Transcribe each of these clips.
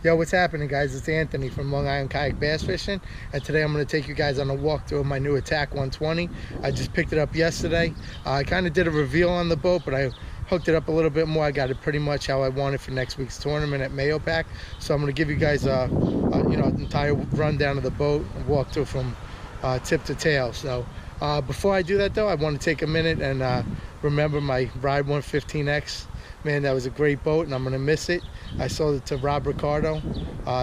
Yo, what's happening, guys? It's Anthony from Long Island Kayak Bass Fishing, and today I'm going to take you guys on a walkthrough of my new ATAK 120. I just picked it up yesterday. I kind of did a reveal on the boat, but I hooked it up a little bit more. I got it pretty much how I want it for next week's tournament at ATAK. So I'm going to give you guys a entire rundown of the boat and walkthrough from tip to tail. So before I do that, though, I want to take a minute and remember my Ride 115X. Man, that was a great boat, and I'm going to miss it. I sold it to Rob Ricardo.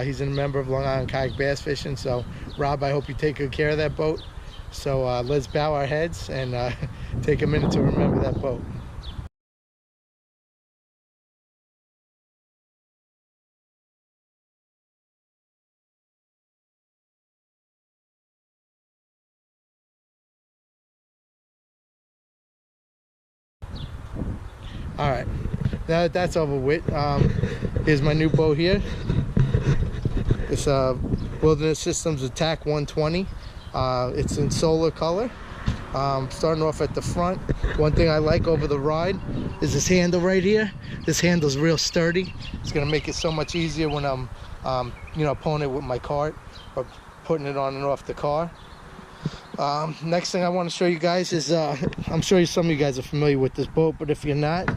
He's a member of Long Island Kayak Bass Fishing. So, Rob, I hope you take good care of that boat. So let's bow our heads and take a minute to remember that boat. All right, now that that's over with, here's my new boat here. It's Wilderness Systems ATAK 120. It's in solar color. Starting off at the front, one thing I like over the ride is this handle right here. This handle's real sturdy. It's gonna make it so much easier when I'm pulling it with my cart or putting it on and off the car. Next thing I want to show you guys is I'm sure some of you guys are familiar with this boat, but if you're not,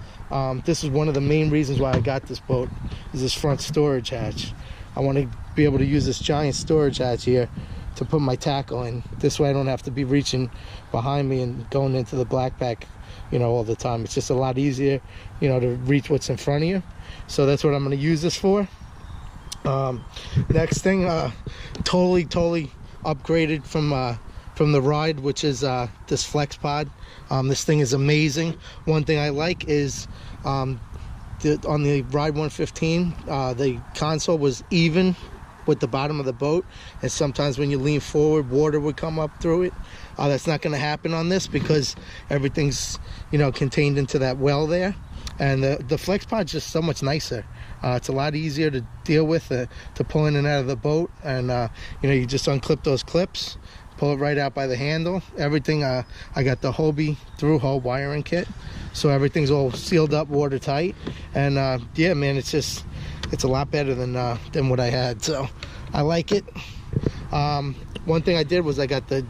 this is one of the main reasons why I got this boat, is this front storage hatch. I want to be able to use this giant storage hatch here to put my tackle in. This way I don't have to be reaching behind me and going into the black pack all the time. It's just a lot easier to reach what's in front of you. So that's what I'm going to use this for. Next thing, totally upgraded from the ride, which is this flex pod. This thing is amazing. One thing I like is on the Ride 115, the console was even with the bottom of the boat, and sometimes when you lean forward, water would come up through it. That's not going to happen on this because everything's contained into that well there, and the flex pod's just so much nicer. It's a lot easier to deal with, to pull in and out of the boat, and you just unclip those clips, pull it right out by the handle. Everything, I got the Hobie through hole wiring kit, so everything's all sealed up, watertight, and yeah, man, it's a lot better than what I had, so I like it. One thing I did was I got the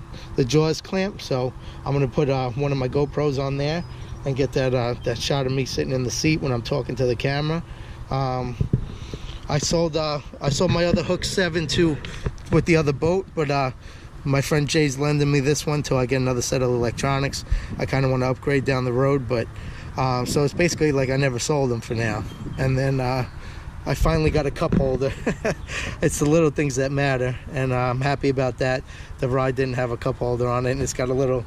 jaws clamp, so I'm gonna put one of my GoPros on there and get that shot of me sitting in the seat when I'm talking to the camera. I sold my other Hook 7 with the other boat, but my friend Jay's lending me this one till I get another set of electronics. I kind of want to upgrade down the road, but so it's basically like I never sold them for now. And then I finally got a cup holder. It's the little things that matter, and I'm happy about that. The ride didn't have a cup holder on it, and it's got a little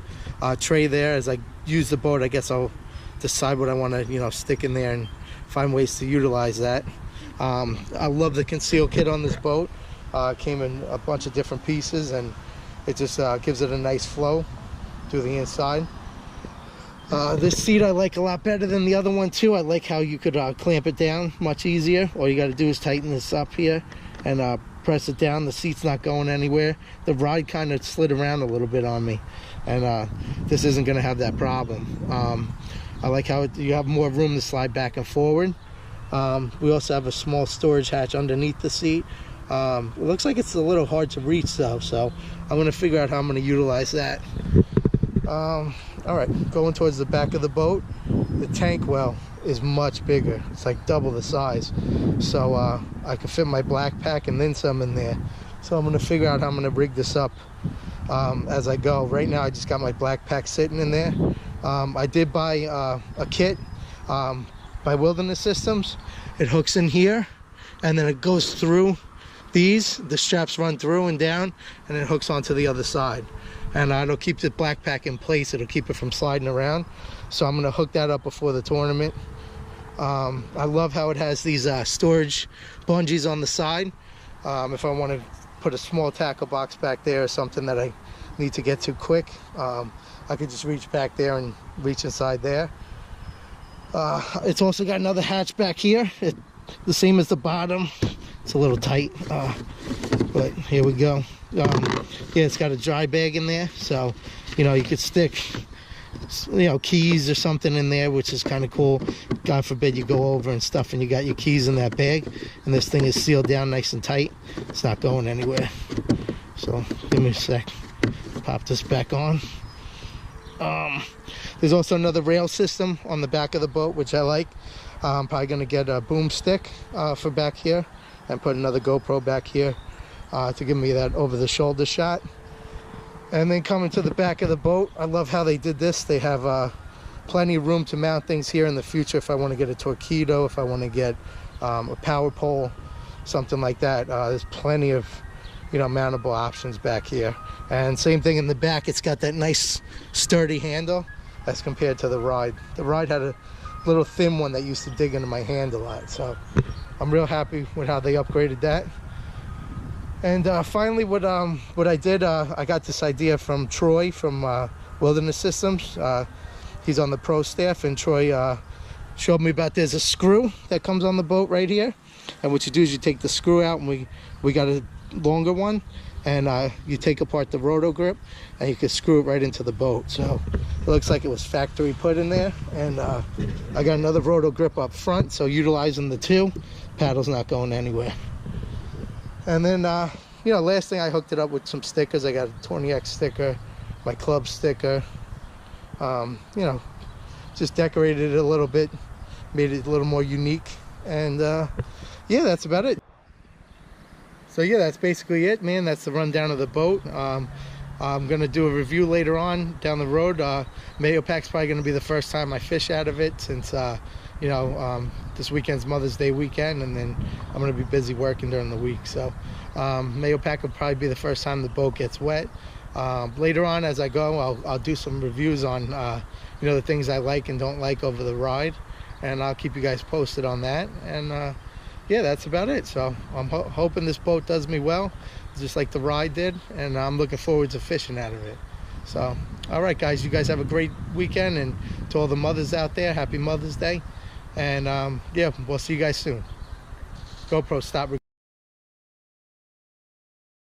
tray there. As I use the boat, I guess I'll decide what I want to stick in there and find ways to utilize that. I love the conceal kit on this boat. Came in a bunch of different pieces, and it just gives it a nice flow through the inside. This seat I like a lot better than the other one too. I like how you could clamp it down much easier. All you got to do is tighten this up here and press it down. The seat's not going anywhere. The ride kind of slid around a little bit on me, and this isn't going to have that problem. I like how you have more room to slide back and forward. We also have a small storage hatch underneath the seat. It looks like it's a little hard to reach though, so I'm going to figure out how I'm going to utilize that. All right, going towards the back of the boat, the tank well is much bigger. It's like double the size, so I can fit my black pack and then some in there. So I'm going to figure out how I'm going to rig this up as I go. Right now I just got my black pack sitting in there. I did buy a kit by Wilderness Systems. It hooks in here, and then it goes through the straps run through and down, and it hooks onto the other side, and it'll keep the black pack in place. It'll keep it from sliding around. So I'm going to hook that up before the tournament. I love how it has these storage bungees on the side. If I want to put a small tackle box back there or something that I need to get to quick, I could just reach back there and reach inside there. It's also got another hatch back here, the same as the bottom. It's a little tight, but here we go. Yeah, it's got a dry bag in there, so you could stick keys or something in there, which is kind of cool. God forbid you go over and stuff and you got your keys in that bag, and this thing is sealed down nice and tight. It's not going anywhere. So give me a sec, pop this back on. There's also another rail system on the back of the boat, which I like. I'm probably gonna get a boom stick for back here and put another GoPro back here to give me that over the shoulder shot. And then coming to the back of the boat, I love how they did this. They have plenty of room to mount things here in the future if I want to get a torpedo, if I want to get a power pole, something like that. There's plenty of mountable options back here. And same thing in the back, it's got that nice sturdy handle as compared to the Ride. The Ride had a little thin one that used to dig into my hand a lot, so I'm real happy with how they upgraded that. And finally, what I did, I got this idea from Troy from Wilderness Systems. He's on the pro staff, and Troy showed me about there's a screw that comes on the boat right here, and what you do is you take the screw out, and we got a longer one, and you take apart the roto grip and you can screw it right into the boat. So it looks like it was factory put in there, and I got another roto grip up front, so utilizing the two, paddle's not going anywhere. And then last thing, I hooked it up with some stickers. I got a 20X sticker, my club sticker, just decorated it a little bit, made it a little more unique, and yeah, that's about it. So yeah, that's basically it, man. That's the rundown of the boat. I'm gonna do a review later on down the road. Mayopak's probably gonna be the first time I fish out of it, since this weekend's Mother's Day weekend, and then I'm gonna be busy working during the week. So Mayopak will probably be the first time the boat gets wet. Later on, as I go, I'll do some reviews on the things I like and don't like over the ride, and I'll keep you guys posted on that. And yeah, that's about it. So I'm hoping this boat does me well, just like the ride did, and I'm looking forward to fishing out of it. So all right, guys, you guys have a great weekend, and to all the mothers out there, happy Mother's Day. And yeah, we'll see you guys soon. GoPro, stop recording.